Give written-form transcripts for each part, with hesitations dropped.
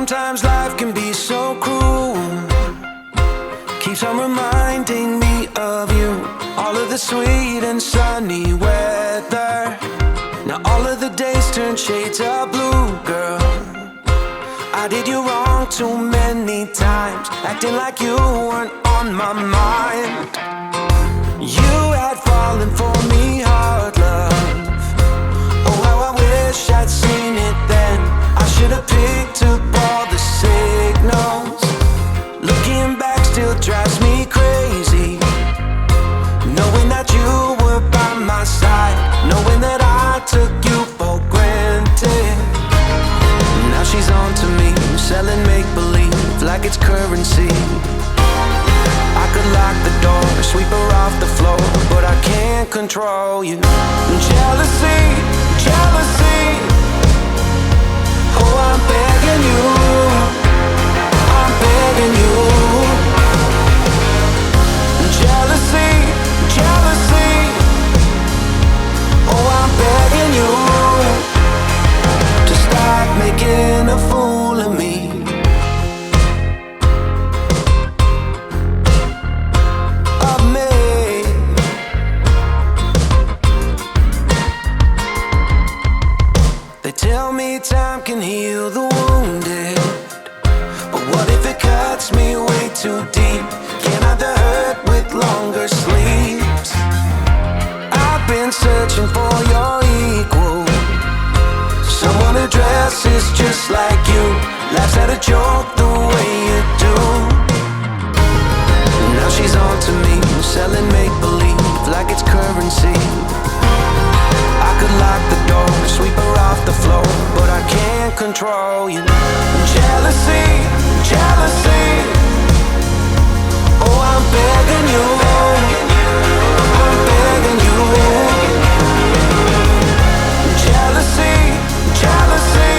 Sometimes life can be so cruel, keeps on reminding me of you. All of the sweet and sunny weather, now all of the days turn shades of blue, girl. I did you wrong too many times, acting like you weren't on my mind. You had fallen for me hard, love. Oh, how I wish I'd seen it then. I should've picked up all the signals. Looking back still drives me crazy, knowing that you were by my side, knowing that I took you for granted. Now she's on to me, selling make-believe like it's currency. I could lock the door, sweep her off the floor, but I can't control you. Jealousy, jealousy. Oh, I'm begging you, I'm begging you. Jealousy, jealousy. Oh, I'm begging you to stop making a fool of me. Of me. They tell me time can heal the wounded, but what if it cuts me way too deep? Can I the hurt with longer sleeps? I've been searching for your equal, someone who dresses just like you, laughs at a joke the way you do. Now she's on to me, selling make-believe like it's currency. I could lock the door, sweep her off the floor, but I can't control you. Jealousy, jealousy. Oh, I'm begging you, I'm begging you. Jealousy, jealousy.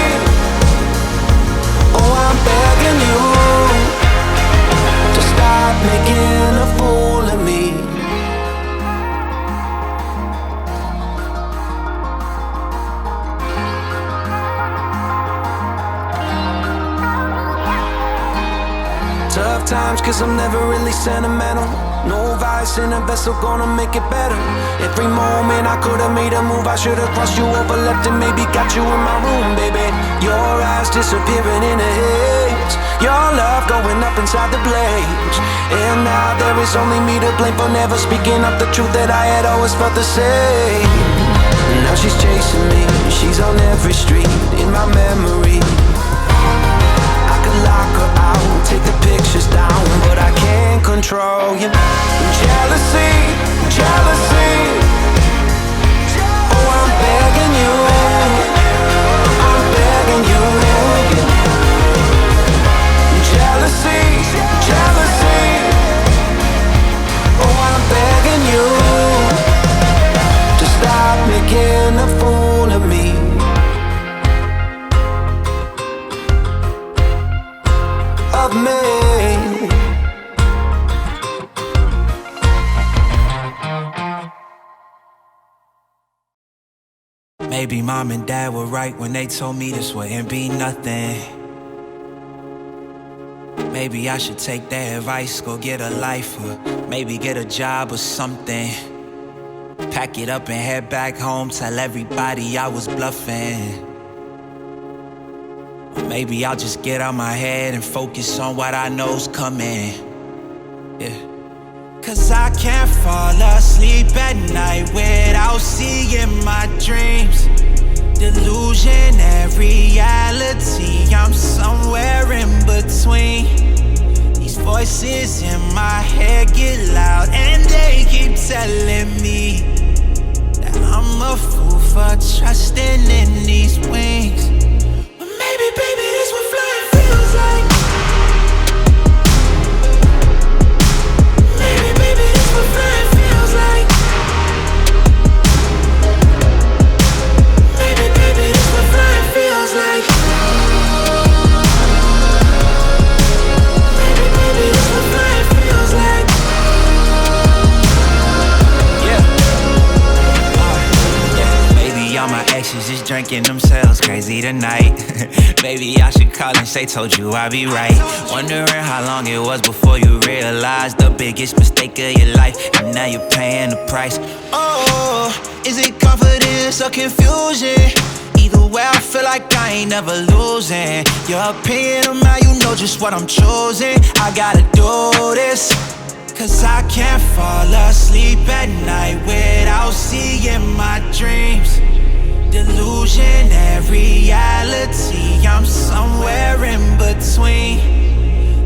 Oh, I'm begging you to stop making a fool of me. Tough times cause I'm never really sentimental. No vice in a vessel gonna make it better. Every moment I could've made a move, I should've crossed you over, left and maybe got you in my room, baby. Your eyes disappearing in a haze, your love going up inside the blaze. And now there is only me to blame for never speaking up the truth that I had always felt the same. Now she's chasing me, she's on every street in my memory. I could lock her out, take the pictures down, but I can't control you. Jealousy, jealousy. Oh, I'm begging you, I'm begging you. Jealousy, jealousy. Oh, I'm begging you to stop making a fool of me. Of me. Maybe mom and dad were right when they told me this wouldn't be nothing. Maybe I should take their advice, go get a life, or maybe get a job or something. Pack it up and head back home, tell everybody I was bluffing. Or maybe I'll just get out my head and focus on what I know's coming. Yeah. Cause I can't fall asleep at night without seeing my dreams. Delusion and reality, I'm somewhere in between. These voices in my head get loud and they keep telling me that I'm a fool for trusting in these wings. But maybe, baby, this what flying feels like. Maybe, baby, this what flying feels like. Maybe, baby, this what flying feels like. Maybe, baby, this what flying feels like. Yeah. Yeah. Maybe all my exes is drinking themselves sounds crazy tonight. Maybe I should call and say told you I'd be right. Wondering how long it was before you realized the biggest mistake of your life, and now you're paying the price. Oh, is it confidence or confusion? Either way, I feel like I ain't never losing. Your opinion of mine, you know just what I'm choosing. I gotta do this, cause I can't fall asleep at night without seeing my dreams. Delusion and reality, I'm somewhere in between.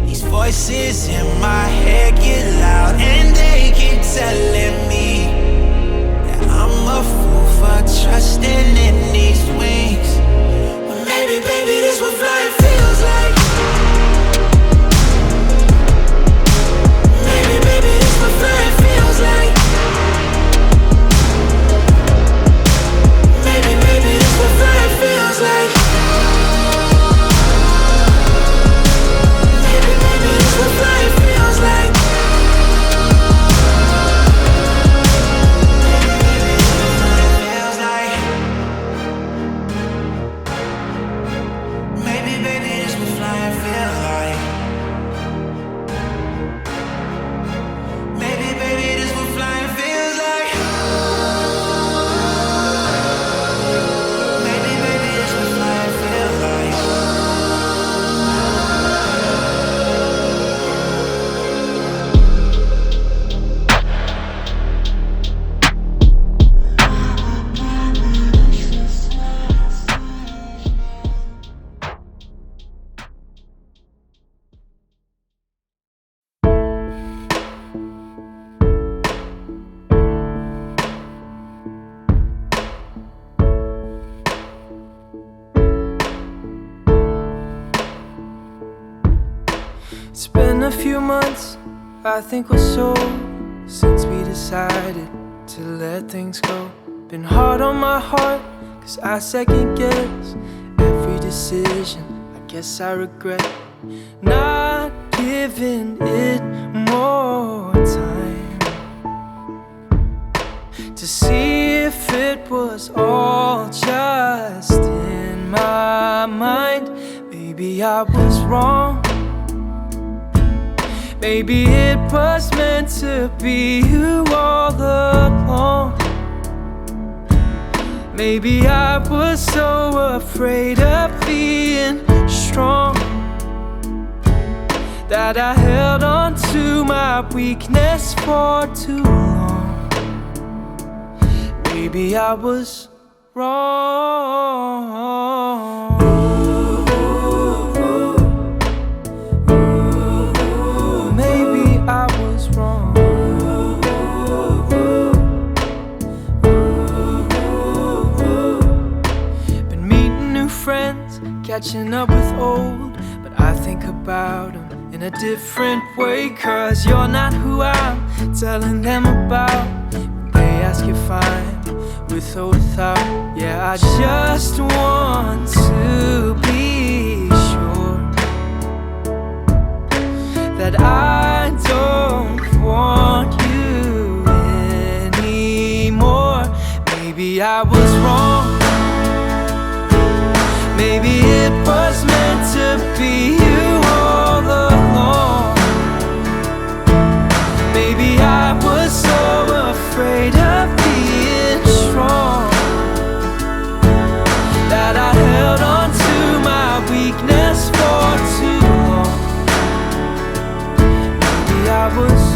These voices in my head get loud and they keep telling me that I'm a fool for trusting in these wings. But maybe, baby, this what flying feels like. Maybe, baby, this what flying feels like. Maybe, baby, this what flying feels like. Maybe, baby, this what flying feels like. It's been a few months, I think or so, since we decided to let things go. Been hard on my heart, cause I second guess every decision. I guess I regret not giving it more time to see if it was all just in my mind. Maybe I was wrong. Maybe it was meant to be you all along. Maybe I was so afraid of being strong that I held on to my weakness for too long. Maybe I was wrong. Catching up with old, but I think about them in a different way. Cause you're not who I'm telling them about when they ask if I'm with or without. Yeah, I just want to be sure that I don't want you anymore. Maybe I was wrong. Maybe it was meant to be you all along. Maybe I was so afraid of being strong that I held on to my weakness for too long. Maybe I was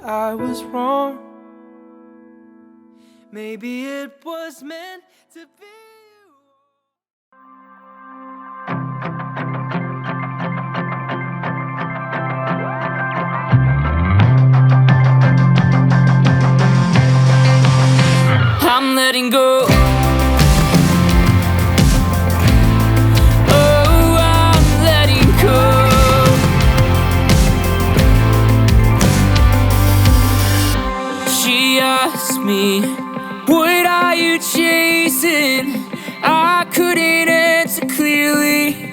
I was wrong. Maybe it was meant to be. letting go. Me, what are you chasing? I couldn't answer clearly,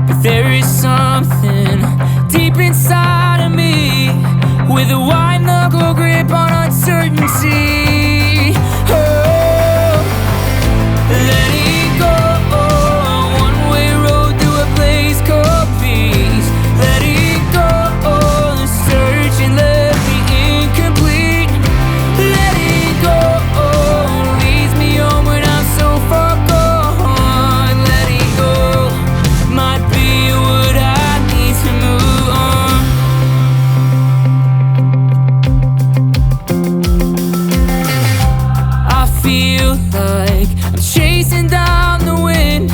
but there is something deep inside of me with a white knuckle grip on uncertainty. Oh, letting go, one-way road through a place called peace. Letting go, the search and left me incomplete. Letting go leads me on when I'm so far gone. Letting go might be what I need to move on. I feel like I'm chasing down the wind,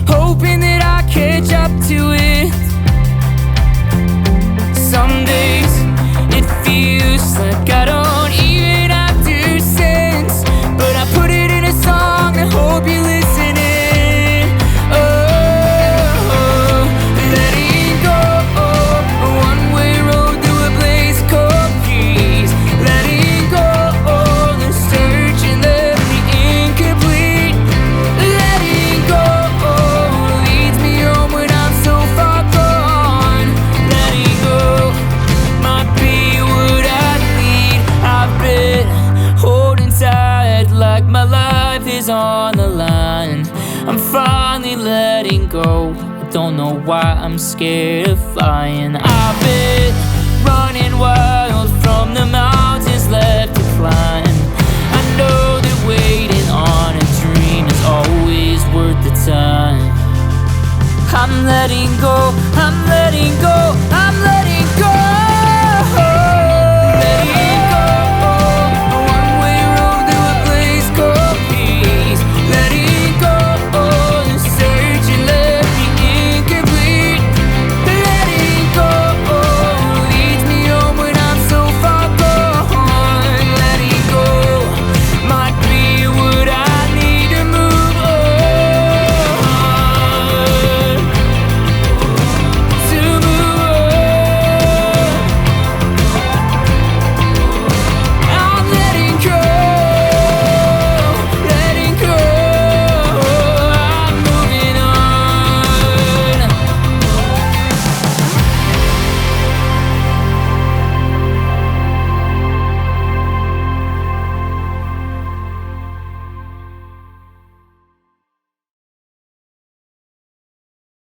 hoping that I catch up to it. Some days it feels like I don't even have to sense, but I put it in a song and hope you're listening. Oh, letting go, a one-way road through a place called peace. Letting go, the search and left me incomplete. Letting go leads me home when I'm so far gone. Letting go might be what I need. I've been holding tight like my life is on the line. I'm finally letting go. I don't know why I'm scared of flying. I've been running wild